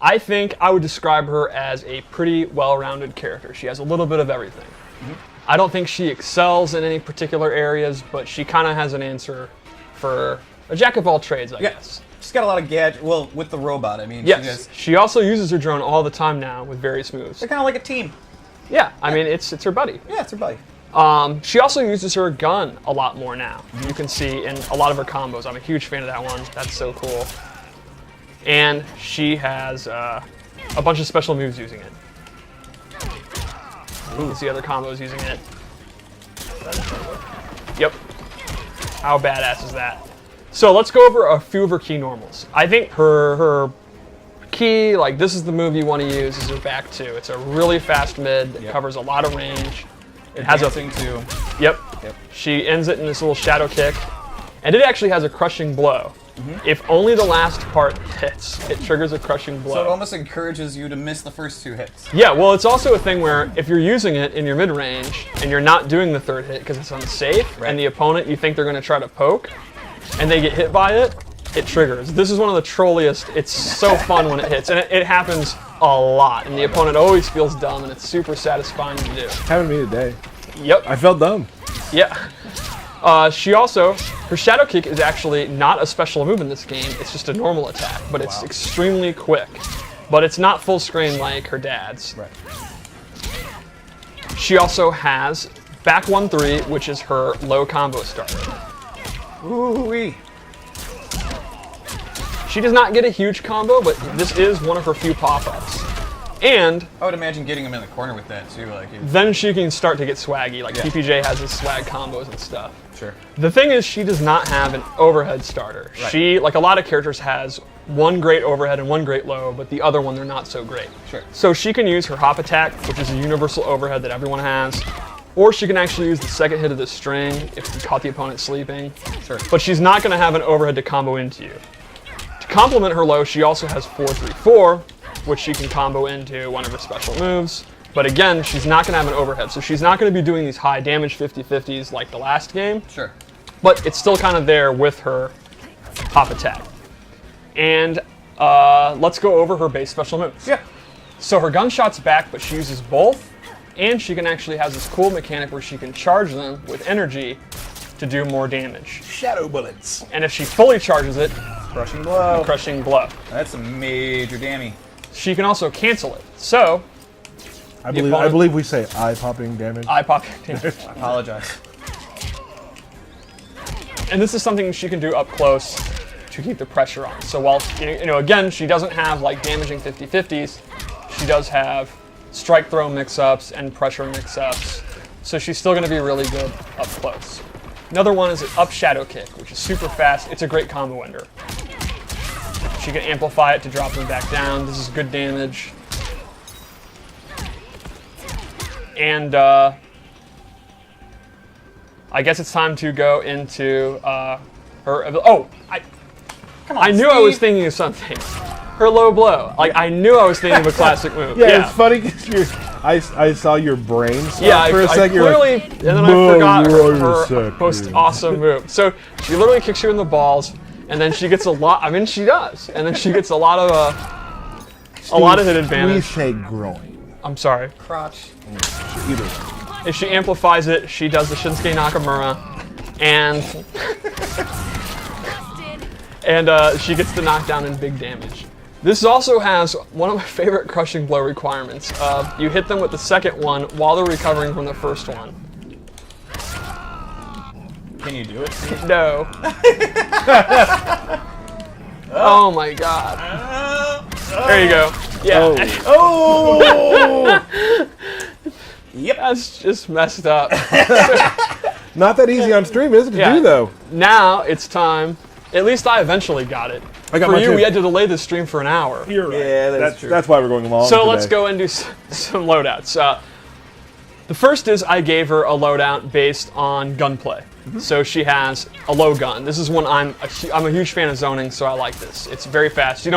I think I would describe her as a pretty well-rounded character. She has a little bit of everything. I don't think she excels in any particular areas, but she kind of has an answer for a jack of all trades, I guess. She's got a lot of gadgets. Well, with the robot, I mean. Yes, she also uses her drone all the time now with various moves. They're kind of like a team. Yeah, I mean, it's her buddy. Yeah, it's her buddy. She also uses her gun a lot more now. You can see in a lot of her combos. I'm a huge fan of that one. That's so cool. And she has a bunch of special moves using it. You can see other combos using it. Yep. How badass is that? So let's go over a few of her key normals. I think her key, like this is the move you want to use, is her back two. It's a really fast mid that covers a lot of range. It has a thing too. Yep. She ends it in this little shadow kick. And it actually has a crushing blow. If only the last part hits, it triggers a crushing blow. So it almost encourages you to miss the first two hits. Yeah, well, it's also a thing where if you're using it in your mid-range and you're not doing the third hit because it's unsafe, and the opponent, you think they're going to try to poke, and they get hit by it, it triggers. This is one of the trolliest. It's so fun when it hits, and it happens a lot, and the opponent always feels dumb, and it's super satisfying to do. Happened to me today. Yep. I felt dumb. Yeah. She also, her shadow kick is actually not a special move in this game. It's just a normal attack, but it's extremely quick. But it's not full screen like her dad's. Right. She also has back 1-3, which is her low combo starter. Ooh-wee. She does not get a huge combo, but this is one of her few pop-ups. And I would imagine getting him in the corner with that too. Then she can start to get swaggy, like PPJ has his swag combos and stuff. Sure. The thing is, she does not have an overhead starter. Right. She, like a lot of characters, has one great overhead and one great low, but the other one they're not so great. Sure. So she can use her hop attack, which is a universal overhead that everyone has, or she can actually use the second hit of the string if you caught the opponent sleeping. Sure. But she's not going to have an overhead to combo into you. To complement her low, she also has 4-3-4, which she can combo into one of her special moves. But again, she's not going to have an overhead, so she's not going to be doing these high damage 50-50s like the last game. Sure. But it's still kind of there with her hop attack. And let's go over her base special moves. Yeah. So her gunshot's back, but she uses both, and she can actually has this cool mechanic where she can charge them with energy to do more damage. Shadow bullets. And if she fully charges it, Crushing blow. crushing blow. That's a major damage. She can also cancel it. So I believe we say eye-popping damage. eye-popping damage. I apologize. And this is something she can do up close to keep the pressure on. So while, again, she doesn't have like damaging 50-50s, she does have strike throw mix-ups and pressure mix-ups. So she's still going to be really good up close. Another one is an up shadow kick, which is super fast. It's a great combo ender. She can amplify it to drop them back down. This is good damage. And I guess it's time to go into her. Oh, Come on, I knew Steve. I was thinking of something. Her low blow. Like I knew I was thinking of a classic move. Yeah, it's funny because I saw your brain stop for a I second. clearly, like, and then I forgot her second." most awesome move. So she literally kicks you in the balls, and then she gets a lot. I mean, she does, and then she gets a lot of hit advantage. We say groin. I'm sorry. Crotch. Either way. If she amplifies it, she does the Shinsuke Nakamura, and she gets the knockdown and big damage. This also has one of my favorite crushing blow requirements. You hit them with the second one while they're recovering from the first one. Can you do it? No. Oh my god. There you go. Yeah. Oh. Yep. That's just messed up. Not that easy on stream, is it, to do, though? Now it's time. At least I eventually got it. I got For mine you, too. we had to delay the stream for an hour. You're right. Yeah, that's true. That's why we're going long So today. let's go and do some loadouts. The first is I gave her a loadout based on gunplay. So she has a low gun. This is one I'm a huge fan of zoning, so I like this. It's very fast.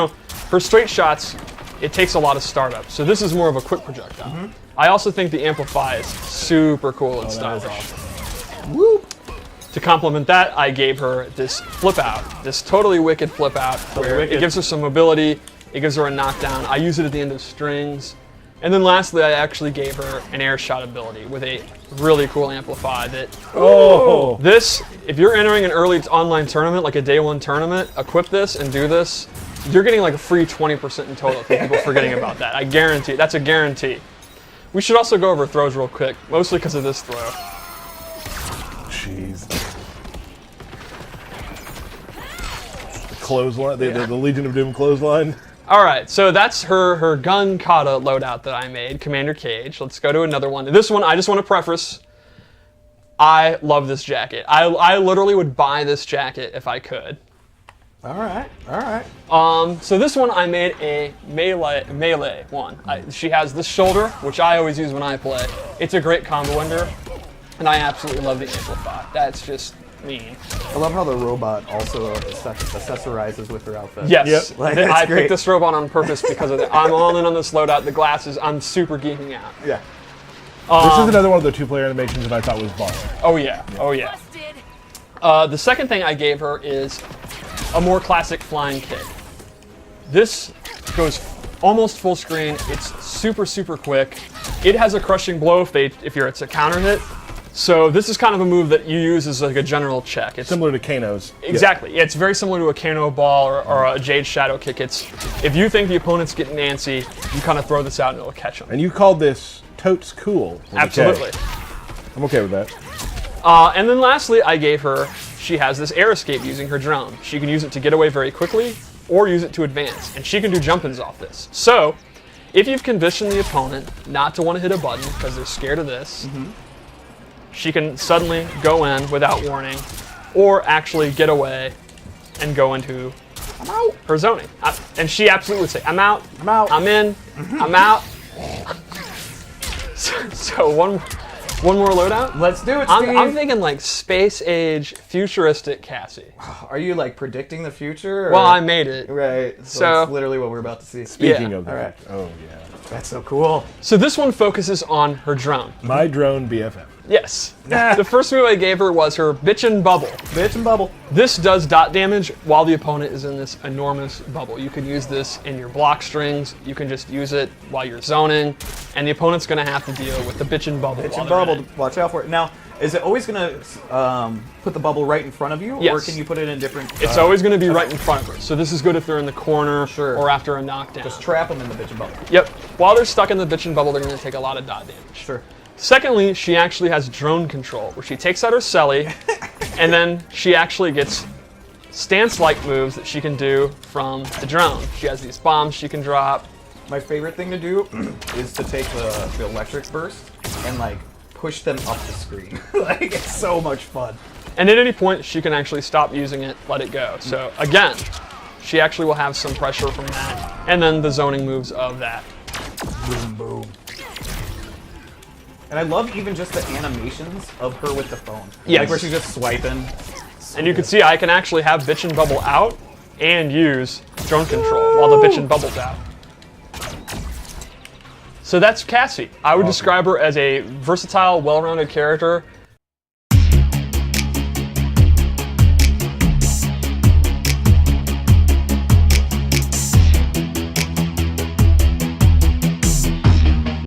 For straight shots, it takes a lot of startup. So this is more of a quick projectile. I also think the amplify is super cool and stylish. Whoop. To complement that, I gave her this flip out, this totally wicked flip out, where it gives her some mobility. It gives her a knockdown. I use it at the end of strings. And then lastly, I actually gave her an air shot ability with a really cool amplify that... Oh! This, if you're entering an early online tournament, like a day one tournament, equip this and do this, you're getting like a free 20% in total for people forgetting about that. I guarantee. That's a guarantee. We should also go over throws real quick, mostly because of this throw. Jeez. The clothesline, the Legion of Doom clothesline. All right, so that's her gun kata loadout that I made, Commander Cage. Let's go to another one. This one, I just want to preface, I love this jacket. I literally would buy this jacket if I could. All right. So this one I made a melee one. She has this shoulder, which I always use when I play. It's a great combo ender, and I absolutely love the amplify. That's just mean. I love how the robot also accessorizes with her outfit. Yes, Yep. Like, that's I great. picked this robot on purpose because of that. I'm all in on this loadout. The glasses, I'm super geeking out. Yeah. This is another one of the 2-player animations that I thought was bomb. Oh yeah, oh yeah. The second thing I gave her is a more classic flying kick. This goes almost full screen. It's super quick. It has a crushing blow if it's a counter hit. So this is kind of a move that you use as like a general check. It's Similar to Kano's. exactly. Yeah, it's very similar to a Kano ball or a Jade Shadow kick. It's if you think the opponent's getting antsy, you kind of throw this out and it'll catch them. And you called this totes cool. with a K. Absolutely. I'm okay with that. And then lastly, I gave her, she has this air escape using her drone. She can use it to get away very quickly or use it to advance. And she can do jump-ins off this. So, if you've conditioned the opponent not to want to hit a button because they're scared of this, she can suddenly go in without warning or actually get away and go into her zoning. And she absolutely would say, I'm out, I'm in, I'm out. So one more loadout? Let's do it, Steve. I'm thinking like space age, futuristic Cassie. Are you like predicting the future? Or? Well, I made it. Right. So- it's literally what we're about to see. Speaking Yeah. of that. All right. Oh, yeah. That's so cool. So this one focuses on her drone. My drone BFF. Yes. The first move I gave her was her Bitchin' Bubble. Bitch and bubble. This does dot damage while the opponent is in this enormous bubble. You can use this in your block strings. You can just use it while you're zoning. And the opponent's going to have to deal with the Bitchin' Bubble. Bitch while and they're in bubble. it. Watch out for it. Now, is it always going to put the bubble right in front of you? Or Yes. can you put it in different... It's always going to be right in front of her. So this is good if they're in the corner Sure. or after a knockdown. Just trap them in the bitch and bubble. Yep. While they're stuck in the Bitchin' Bubble, they're going to take a lot of dot damage. Sure. Secondly, she actually has drone control, where she takes out her celly, and then she actually gets stance-like moves that she can do from the drone. She has these bombs she can drop. My favorite thing to do is to take the electric burst and like push them up the screen. Like, it's so much fun. And at any point, she can actually stop using it, let it go. So again, she actually will have some pressure from that, and then the zoning moves of that. Boom, boom. And I love even just the animations of her with the phone. Yes. Like where she's just swiping. And you can see I can actually have Bitchin' Bubble out and use drone control while the Bitchin' Bubble's out. So that's Cassie. I would describe her as a versatile, well-rounded character